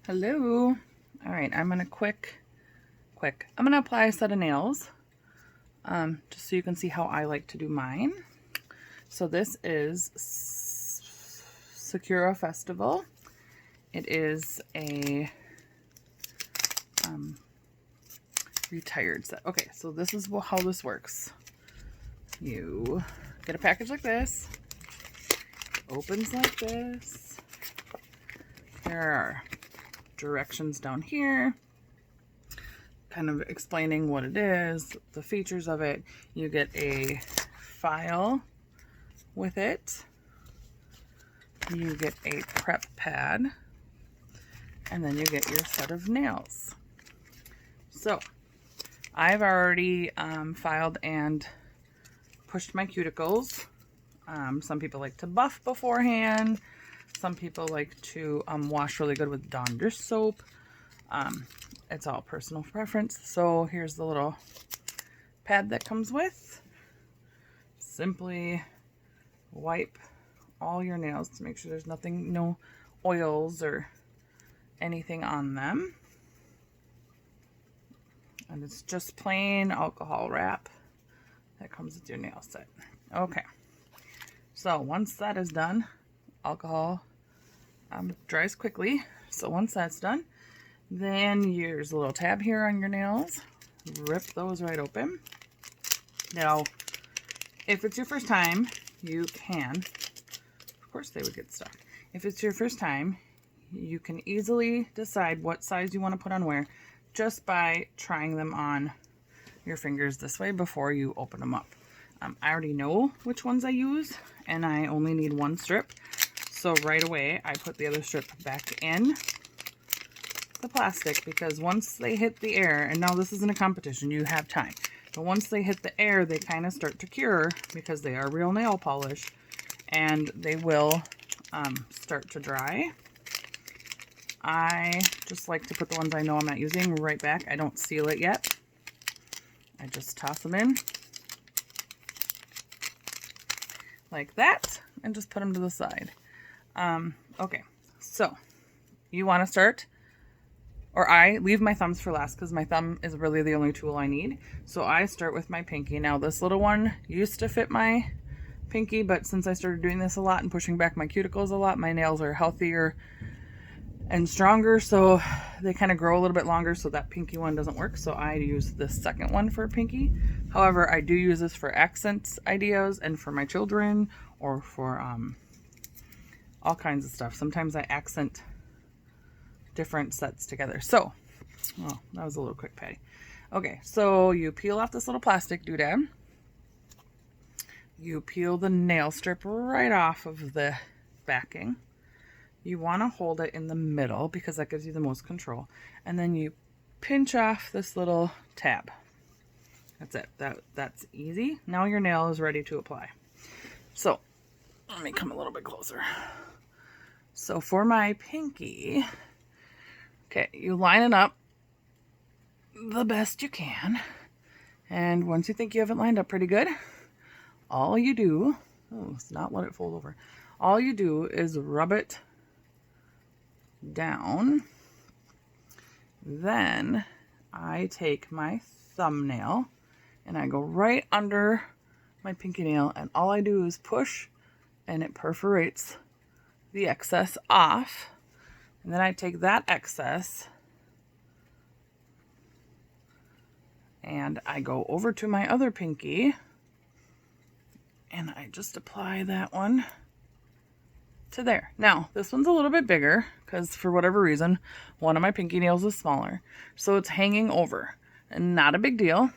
Hello. All right, I'm gonna I'm gonna apply a set of nails, just so you can see how I like to do mine. So this is Sakura Festival. It is a retired set. Okay, so this is how this works. You get a package like this, opens like this. There are directions down here, kind of explaining what it is, the features of it. You get a file with it. You get a prep pad, and then you get your set of nails. So I've already filed and pushed my cuticles. Some people like to buff beforehand. Some people like to wash really good with Dawn dish soap. It's all personal preference. So here's the little pad that comes with. Simply wipe all your nails to make sure there's nothing, no oils or anything on them. And it's just plain alcohol wrap that comes with your nail set. Okay, so once that is done, alcohol dries quickly. So once that's done, then there's a little tab here on your nails. Rip those right open. Now, if it's your first time, you can, of course they would get stuck. If it's your first time, you can easily decide what size you want to put on where just by trying them on your fingers this way before you open them up. I already know which ones I use, and I only need one strip. So right away, I put the other strip back in the plastic, because once they hit the air, and now this isn't a competition, you have time, but once they hit the air, they kind of start to cure because they are real nail polish, and they will start to dry. I just like to put the ones I know I'm not using right back. I don't seal it yet. I just toss them in like that and just put them to the side. Okay, so you want to start, or I leave my thumbs for last because my thumb is really the only tool I need. So I start with my pinky. Now this little one used to fit my pinky, but since I started doing this a lot and pushing back my cuticles a lot, my nails are healthier and stronger, so they kind of grow a little bit longer, so that pinky one doesn't work. So I use the second one for pinky. However, I do use this for accent ideas and for my children, or for all kinds of stuff. Sometimes I accent different sets together. So, oh, that was a little quick, Patty. Okay, so you peel off this little plastic doodad. You peel the nail strip right off of the backing. You want to hold it in the middle because that gives you the most control. And then you pinch off this little tab. That's it. That's easy. Now your nail is ready to apply. So let me come a little bit closer. So for my pinky, okay, you line it up the best you can. And once you think you have it lined up pretty good, all you do, oh, let's not let it fold over. All you do is rub it down. Then I take my thumbnail and I go right under my pinky nail, and all I do is push, and it perforates the excess off. And then I take that excess and I go over to my other pinky and I just apply that one to there. Now, this one's a little bit bigger because for whatever reason, one of my pinky nails is smaller. So it's hanging over, and not a big deal.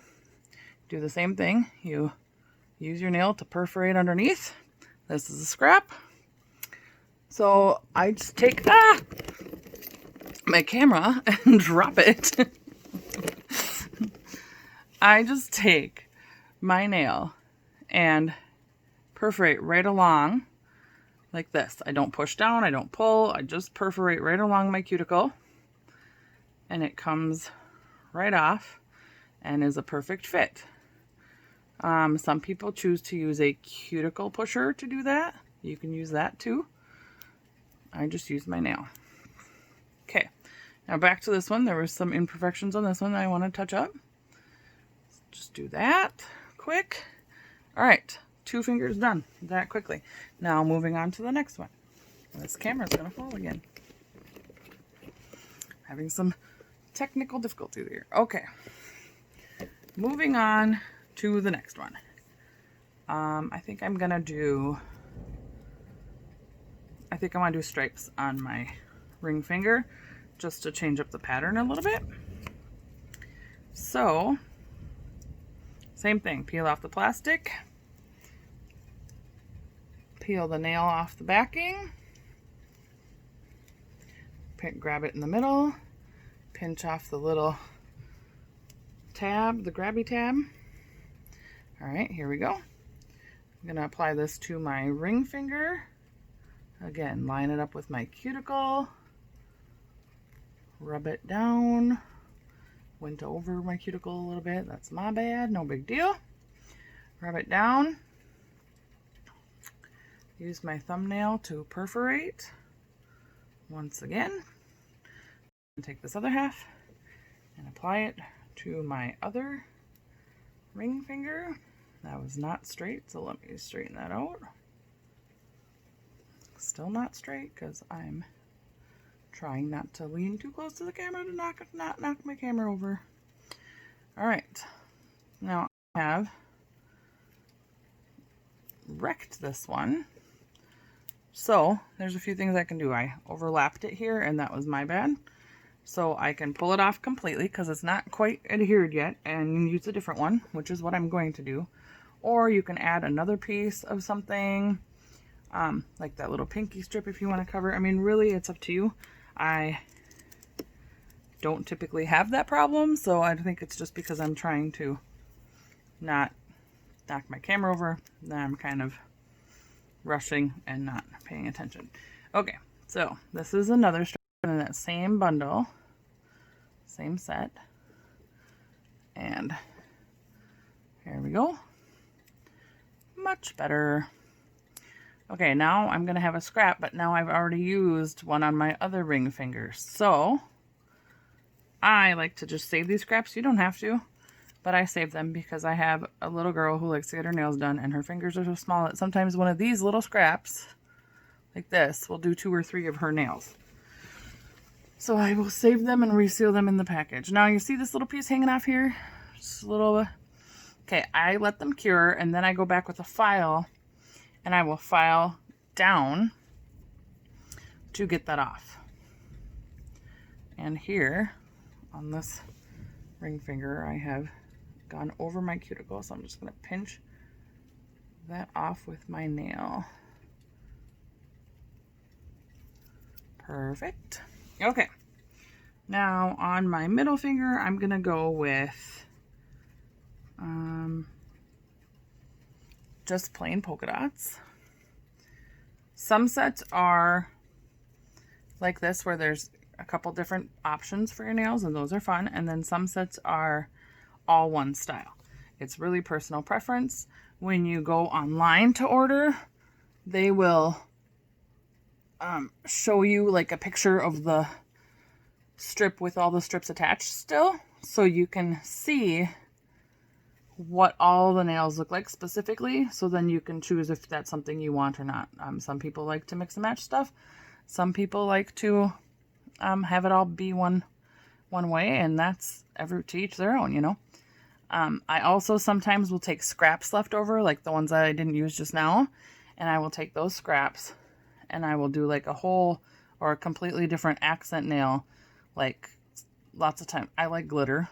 Do the same thing. You use your nail to perforate underneath. This is a scrap. So I just take my camera and drop it. I just take my nail and perforate right along like this. I don't push down, I don't pull, I just perforate right along my cuticle, and it comes right off and is a perfect fit. Some people choose to use a cuticle pusher to do that. You can use that too. I just use my nail. Okay, Now back to this one. There were some imperfections on this one that I want to touch up. Just do that quick. All right, 2 fingers done that quickly. Now moving on to the next one. This camera's gonna fall again. Having some technical difficulty there. Okay, moving on to the next one. I think I want to do stripes on my ring finger just to change up the pattern a little bit. So, same thing, peel off the plastic, peel the nail off the backing, grab it in the middle, pinch off the little tab, the grabby tab. All right, here we go. I'm gonna apply this to my ring finger. Again, line it up with my cuticle, rub it down. Went over my cuticle a little bit. That's my bad. No big deal. Rub it down. Use my thumbnail to perforate once again. Take this other half and apply it to my other ring finger. That was not straight, so let me straighten that out. Still not straight because I'm trying not to lean too close to the camera to not knock my camera over. All right, now I have wrecked this one. So there's a few things I can do. I overlapped it here and that was my bad. So I can pull it off completely because it's not quite adhered yet and use a different one, which is what I'm going to do. Or you can add another piece of something, like that little pinky strip if you want to cover. I mean, really, it's up to you. I don't typically have that problem, so I think it's just because I'm trying to not knock my camera over that I'm kind of rushing and not paying attention. Okay, so this is another strip in that same bundle, same set, and here we go. Much better. Okay, now I'm gonna have a scrap, but now I've already used one on my other ring finger. So I like to just save these scraps. You don't have to, but I save them because I have a little girl who likes to get her nails done and her fingers are so small that sometimes one of these little scraps like this will do 2 or 3 of her nails. So I will save them and reseal them in the package. Now you see this little piece hanging off here? Just a little, okay, I let them cure and then I go back with a file and I will file down to get that off. And here on this ring finger, I have gone over my cuticle, so I'm just gonna pinch that off with my nail. Perfect. Okay. Now on my middle finger, I'm gonna go with just plain polka dots. Some sets are like this where there's a couple different options for your nails and those are fun, and then some sets are all one style. It's really personal preference. When you go online to order, they will show you like a picture of the strip with all the strips attached still, so you can see what all the nails look like specifically, so then you can choose if that's something you want or not. Some people like to mix and match stuff. Some people like to have it all be one way, and that's to each their own, you know. I also sometimes will take scraps left over, like the ones that I didn't use just now, and I will take those scraps and I will do like a whole or a completely different accent nail. Like lots of time, I like glitter,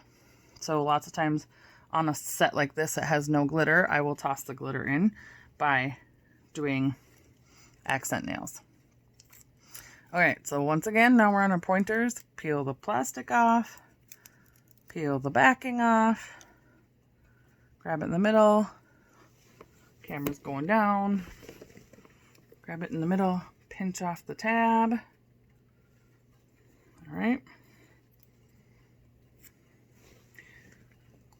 so lots of times on a set like this that has no glitter, I will toss the glitter in by doing accent nails. All right, so once again, now we're on our pointers. Peel the plastic off, peel the backing off, grab it in the middle, camera's going down, grab it in the middle, pinch off the tab. All right.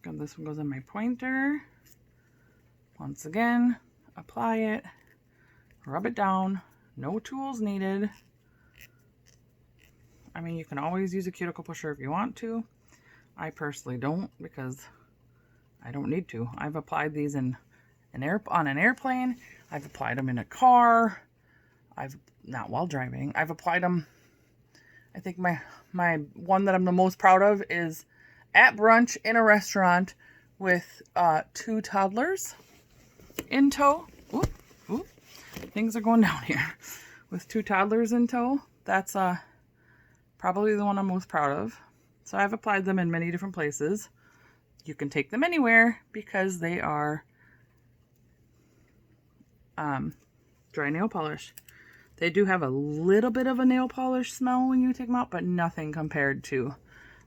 This one goes on my pointer. Once again, apply it, rub it down, no tools needed. mean, you can always use a cuticle pusher if you want to. I personally don't because I don't need to. I've applied these on an airplane. I've applied them in a car. Not while driving. I've applied them. I think my one that I'm the most proud of is at brunch in a restaurant with 2 toddlers in tow. Oop, oop. Things are going down here. With 2 toddlers in tow. That's probably the one I'm most proud of. So I've applied them in many different places. You can take them anywhere because they are dry nail polish. They do have a little bit of a nail polish smell when you take them out, but nothing compared to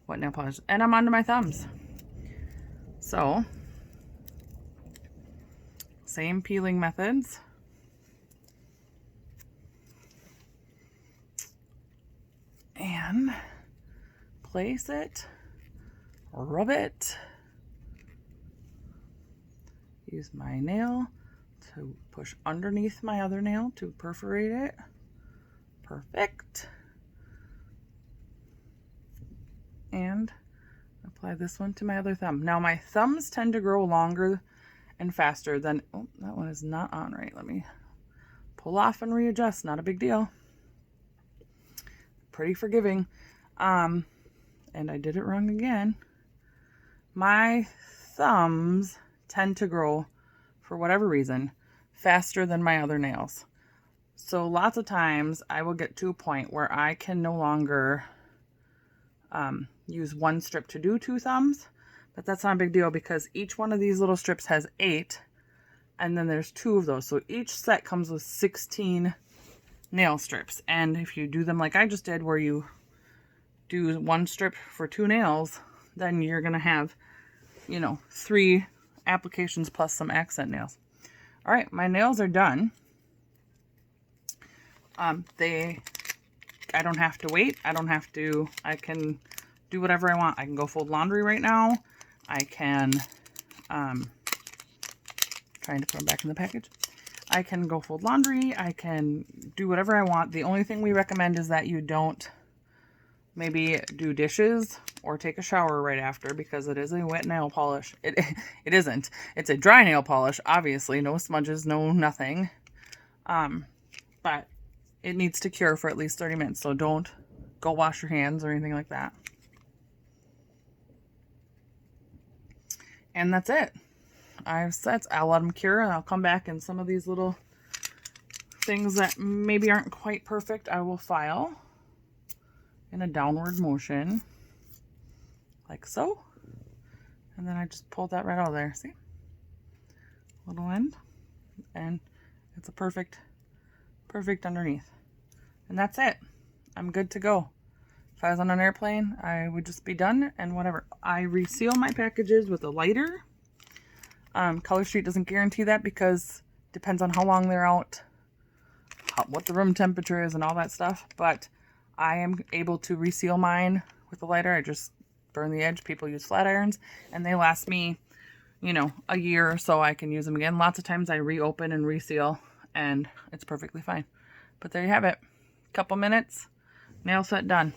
what nail polish. And I'm onto my thumbs. So, same peeling methods. And place it, rub it, use my nail to push underneath my other nail to perforate it. Perfect. And apply this one to my other thumb. Now my thumbs tend to grow longer and faster than, oh, that one is not on right. Let me pull off and readjust. Not a big deal. Pretty forgiving. And I did it wrong again. My thumbs tend to grow, for whatever reason, faster than my other nails. So lots of times I will get to a point where I can no longer use one strip to do 2 thumbs, but that's not a big deal because each one of these little strips has 8, and then there's 2 of those. So each set comes with 16 nail strips. And if you do them like I just did, where you do 1 strip for 2 nails, then you're going to have, 3 applications plus some accent nails. All right, my nails are done. I don't have to wait. I can do whatever I want. I can go fold laundry right now. I can, trying to put them back in the package. I can go fold laundry. I can do whatever I want. The only thing we recommend is that you don't maybe do dishes or take a shower right after, because it is a wet nail polish. It isn't. It's a dry nail polish, obviously. No smudges, no nothing. But it needs to cure for at least 30 minutes, so don't go wash your hands or anything like that. And that's it. I'll let them cure, and I'll come back, and some of these little things that maybe aren't quite perfect, I will file in a downward motion, like so. And then I just pulled that right out of there, see? Little end. And it's a perfect underneath. And that's it. I'm good to go. If I was on an airplane, I would just be done and whatever. I reseal my packages with a lighter. Color Street doesn't guarantee that because it depends on how long they're out, what the room temperature is and all that stuff. But I am able to reseal mine with a lighter. I just burn the edge. People use flat irons and they last me, a year or so. I can use them again. Lots of times I reopen and reseal and it's perfectly fine. But there you have it. Couple minutes, nail set done.